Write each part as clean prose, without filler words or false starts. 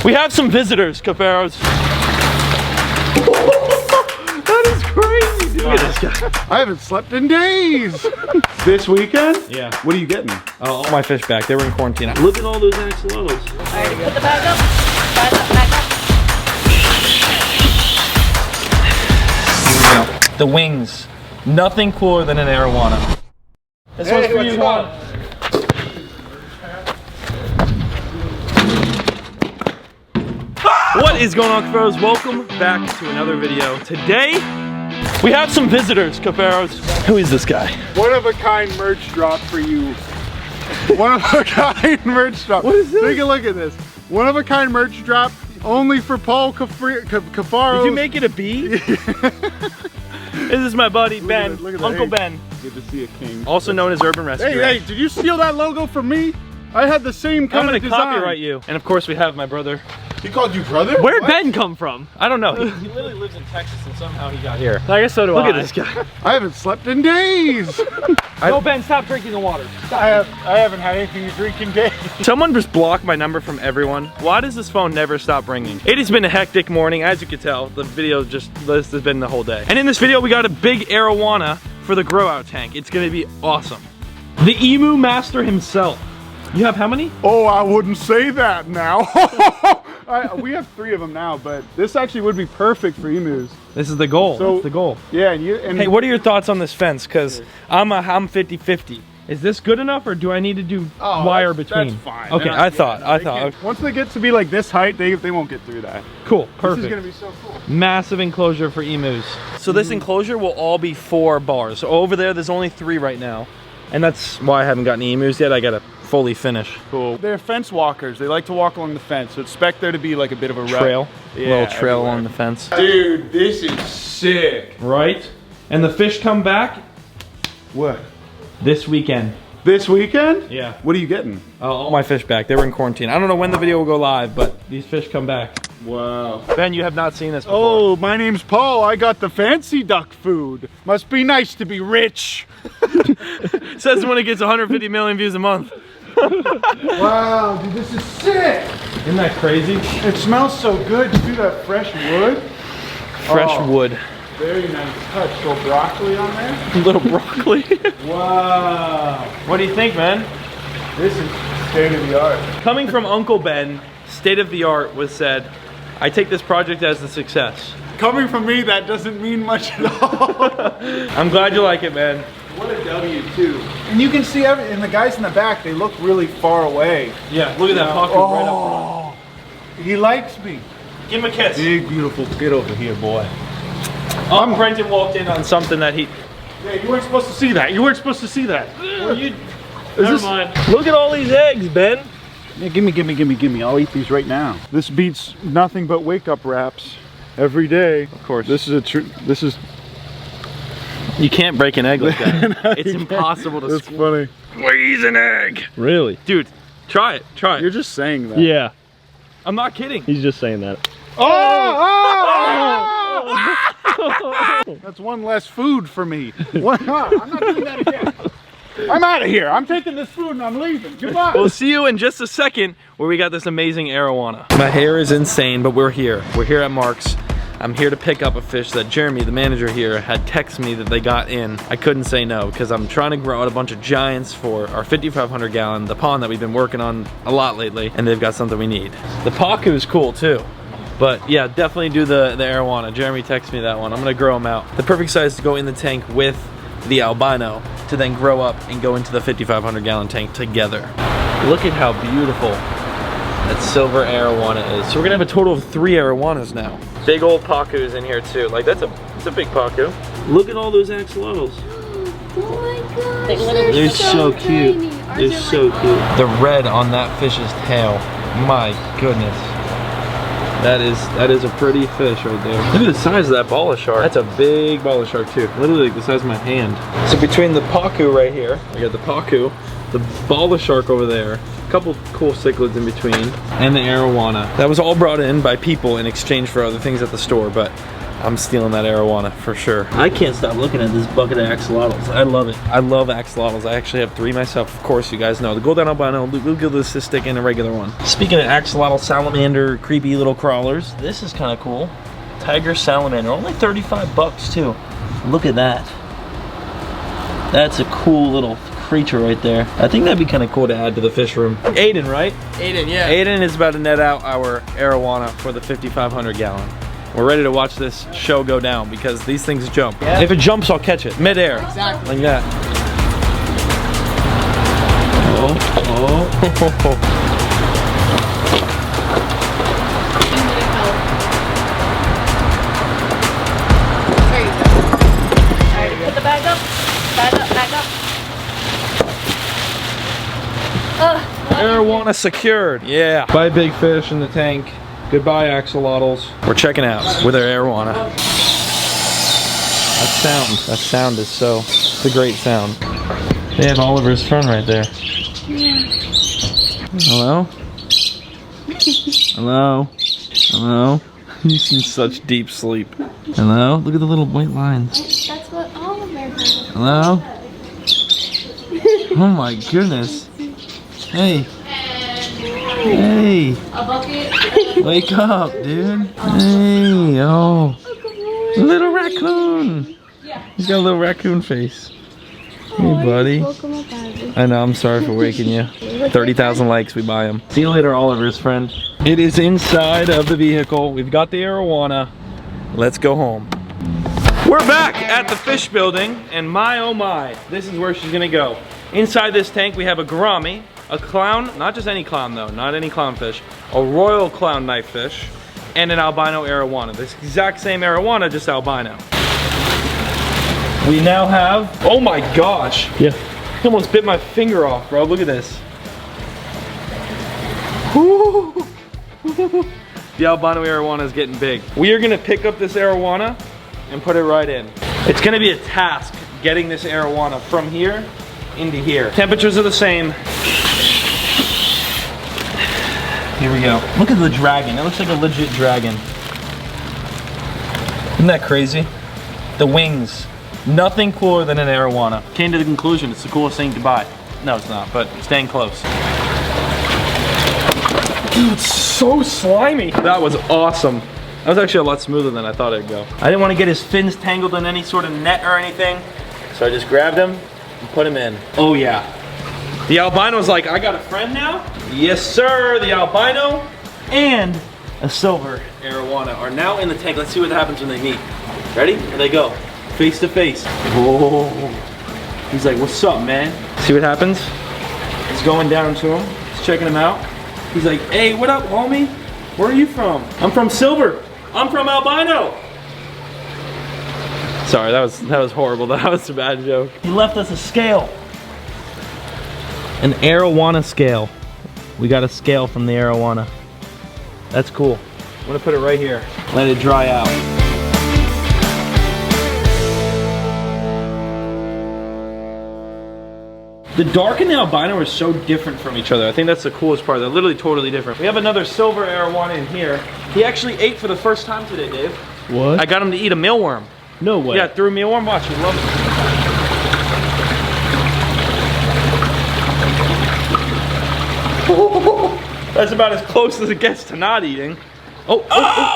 We have some visitors, Cuffaros. That is crazy, dude. Look at this guy. I haven't slept in days. This weekend? Yeah. What are you getting? All my fish back. They were in quarantine. Look at all those axolotls. Alright, put the bag up. Back up. The wings. Nothing cooler than an arowana. This one's for you, Juan. What is going on, Cuffaros? Welcome back to another video. Today, we have some visitors, Cuffaros. Who is this guy? One of a kind merch drop for you. One of a kind merch drop. What is this? Take a look at this. One of a kind merch drop only for Paul Cuffaro. Did you make it a bee? This is my buddy Ben, look at that. Uncle Hey, Ben. good to see a king. Also known as Urban Rescue. Hey, did you steal that logo from me? I had the same kind I'm of gonna design. copyright you. And of course we have my brother. He called you brother? Where'd What? Ben come from? I don't know. He literally lives in Texas and somehow he got here. I guess so do Look I. at this guy. I haven't slept in days. No, Ben, stop drinking the water. I haven't had anything to drink in days. Someone just blocked my number from everyone. Why does this phone never stop ringing? It has been a hectic morning. As you can tell, the video this has been the whole day. And in this video, we got a big arowana for the grow out tank. It's gonna be awesome. The emu master himself. You have how many? Oh, I wouldn't say that now. We have 3 of them now, but this actually would be perfect for emus. This is the goal. So- That's the goal. Yeah, and Hey, what are your thoughts on this fence? Because I'm 50-50. Is this good enough, or do I need to do wire between? That's fine. Okay, I thought. Once they get to be like this height, they won't get through that. Cool, This perfect. is gonna be so cool. Massive enclosure for emus. So this enclosure will all be 4 bars. So over there's only 3 right now. And that's why I haven't gotten emus yet. I gotta fully finish. Cool. They're fence walkers. They like to walk along the fence. So expect there to be like a bit of a Trail. Yeah, little trail everywhere. along the fence. Dude, this is sick. Right? And the fish come back What? this weekend. This weekend? Yeah. What are you getting? All my fish back. They were in quarantine. I don't know when the video will go live, but these fish come back. Wow. Ben, you have not seen this before. Oh, my name's Paul. I got the fancy duck food. Must be nice to be rich. Says when it gets 150 million views a month. Wow, dude, this is sick. Isn't that crazy? It smells so good. You see that fresh wood? Fresh Oh. wood. Very nice touch. Little broccoli on there. Little broccoli. Wow. What do you think, man? This is state of the art. Coming from Uncle Ben, state of the art was said, I take this project as a success. Coming from me, that doesn't mean much at all. I'm glad you like it, man. What a W too. And you can see and the guys in the back, they look really far away. Yeah, look at that pocket right up front. He likes me. Give him a kiss. Big, beautiful. Get over here, boy. Brenton walked in on something that he... Yeah, you weren't supposed to see that. You weren't supposed to see that. Never mind. Look at all these eggs, Ben. Yeah, gimme. I'll eat these right now. This beats nothing but wake up wraps every day. Of course. This is You can't break an egg like that. It's impossible to That's funny. squeeze an egg. Really? Dude, try it. You're just saying that. Yeah, I'm not kidding. he's just saying that. Oh! That's one less food for me. I'm not doing that again. I'm out of here. I'm taking this food and I'm leaving. Goodbye. We'll see you in just a second where we got this amazing arowana. My hair is insane, but we're here. We're here at Mark's. I'm here to pick up a fish that Jeremy, the manager here, had texted me that they got in. I couldn't say no because I'm trying to grow out a bunch of giants for our 5,500 gallon, the pond that we've been working on a lot lately, and they've got something we need. The pacu is cool too. But yeah, definitely do the arowana. Jeremy texted me that one. I'm gonna grow them out. The perfect size to go in the tank with the albino to then grow up and go into the 5,500 gallon tank together. Look at how beautiful that silver arowana is. So we're gonna have a total of 3 arowanas now. Big old pacus in here too. Like it's a big pacu. Look at all those axolotls. Oh my gosh. They're so cute. They're so cute. The red on that fish's tail. My goodness. That is a pretty fish right there. Look at the size of that bala shark. That's a big bala shark too. Literally like the size of my hand. So between the pacu right here, I got the pacu, the baller shark over there, a couple cool cichlids in between, and the arowana. That was all brought in by people in exchange for other things at the store, but I'm stealing that arowana for sure. I can't stop looking at this bucket of axolotls. I love it. I love axolotls. I actually have 3 myself, of course, you guys know. The golden albino, bluegill cystic, and a regular one. Speaking of axolotl, salamander, creepy little crawlers, this is kind of cool. Tiger salamander, only 35 bucks too. Look at that. That's a cool little creature right there. I think that'd be kind of cool to add to the fish room. Aiden, right? Aiden, yeah. Aiden is about to net out our arowana for the 5,500 gallon. We're ready to watch this show go down because these things jump. Yeah. If it jumps, I'll catch it midair. Exactly. Like that. Oh. Put the bag up. Bag up. Arowana secured. Yeah. Buy big fish in the tank. Goodbye, axolotls. We're checking out with our arowana. That sound is so, it's a great sound. They have Oliver's friend right there. Hello? Hello? Hello? He's in such deep sleep. Hello? Look at the little white lines. That's what Oliver has. Hello? Oh my goodness. Hey. Hey. A bucket. Wake up, dude. Hey, oh. Little raccoon. He's got a little raccoon face. Hey, buddy. I know, I'm sorry for waking you. 30,000 likes, we buy him. See you later, Oliver's friend. It is inside of the vehicle. We've got the arowana. Let's go home. We're back at the fish building, and my oh my, this is where she's gonna go. Inside this tank, we have a gourami, a clown, not just any clown though, not any clownfish, a royal clown knife fish, and an albino arowana. This exact same arowana, just albino. We now have, oh my gosh. Yeah. I almost bit my finger off, bro. Look at this. Woo. The albino arowana is getting big. We are gonna pick up this arowana and put it right in. It's gonna be a task getting this arowana from here into here. Temperatures are the same. Here we go. Look at the dragon. It looks like a legit dragon. Isn't that crazy? The wings. Nothing cooler than an arowana. Came to the conclusion it's the coolest thing to buy. No, it's not, but staying close. Dude, it's so slimy. That was awesome. That was actually a lot smoother than I thought it'd go. I didn't want to get his fins tangled in any sort of net or anything, so I just grabbed him and put him in. Oh yeah. The albino's like, I got a friend now? Yes, sir. The albino and a silver arowana are now in the tank. Let's see what happens when they meet. Ready? Here they go. Face to face. Whoa. He's like, what's up, man? See what happens? He's going down to him. He's checking him out. He's like, hey, what up, homie? Where are you from? I'm from silver. I'm from albino. Sorry, that was horrible. That was a bad joke. He left us a scale. An arowana scale. We got a scale from the arowana. That's cool. I'm gonna put it right here. Let it dry out. The dark and the albino are so different from each other. I think that's the coolest part. They're literally totally different. We have another silver arowana in here. He actually ate for the first time today, Dave. What? I got him to eat a mealworm. No way. Yeah, threw a mealworm. Watch, he loves it. That's about as close as it gets to not eating. Oh,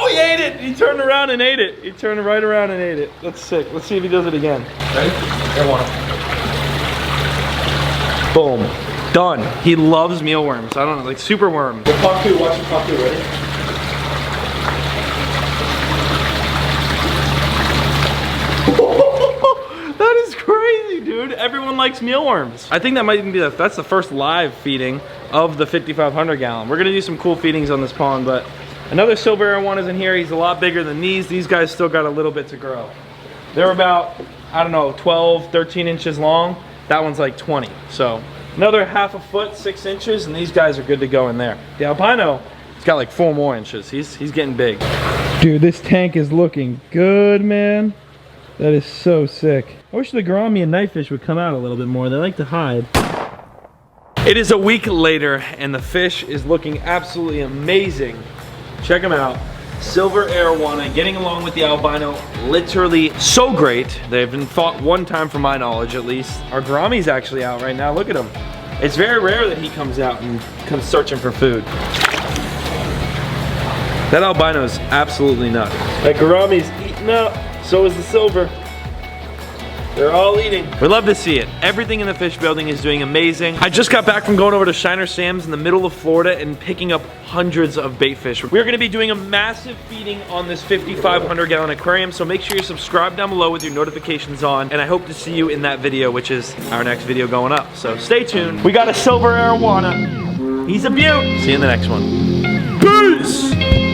he ate it! He turned around and ate it. He turned right around and ate it. That's sick. Let's see if he does it again. Ready? Arowana. Boom. Done. He loves mealworms. I don't know, like super worms. We'll pop two. Watch him pop two. Ready? That is crazy, dude. Everyone likes mealworms. I think that might even be that's the first live feeding of the 5,500 gallon. We're gonna do some cool feedings on this pond, but another silver arowana is in here. He's a lot bigger than these. These guys still got a little bit to grow. They're about, I don't know, 12, 13 inches long. That one's like 20. So another half a foot, 6 inches, and these guys are good to go in there. The albino, he's got like 4 more inches. He's getting big. Dude, this tank is looking good, man. That is so sick. I wish the gourami and knifefish would come out a little bit more. They like to hide. It is a week later and the fish is looking absolutely amazing. Check them out. Silver arowana, getting along with the albino, literally so great. They've been fought one time from my knowledge at least. Our gourami's actually out right now, look at him. It's very rare that he comes out and comes searching for food. That albino is absolutely nuts. That gourami's eating up, so is the silver. They're all eating. We love to see it. Everything in the fish building is doing amazing. I just got back from going over to Shiner Sam's in the middle of Florida and picking up hundreds of bait fish. We're gonna be doing a massive feeding on this 5,500 gallon aquarium, so make sure you subscribe down below with your notifications on, and I hope to see you in that video, which is our next video going up. So stay tuned. We got a silver arowana. He's a beaut. See you in the next one. Peace!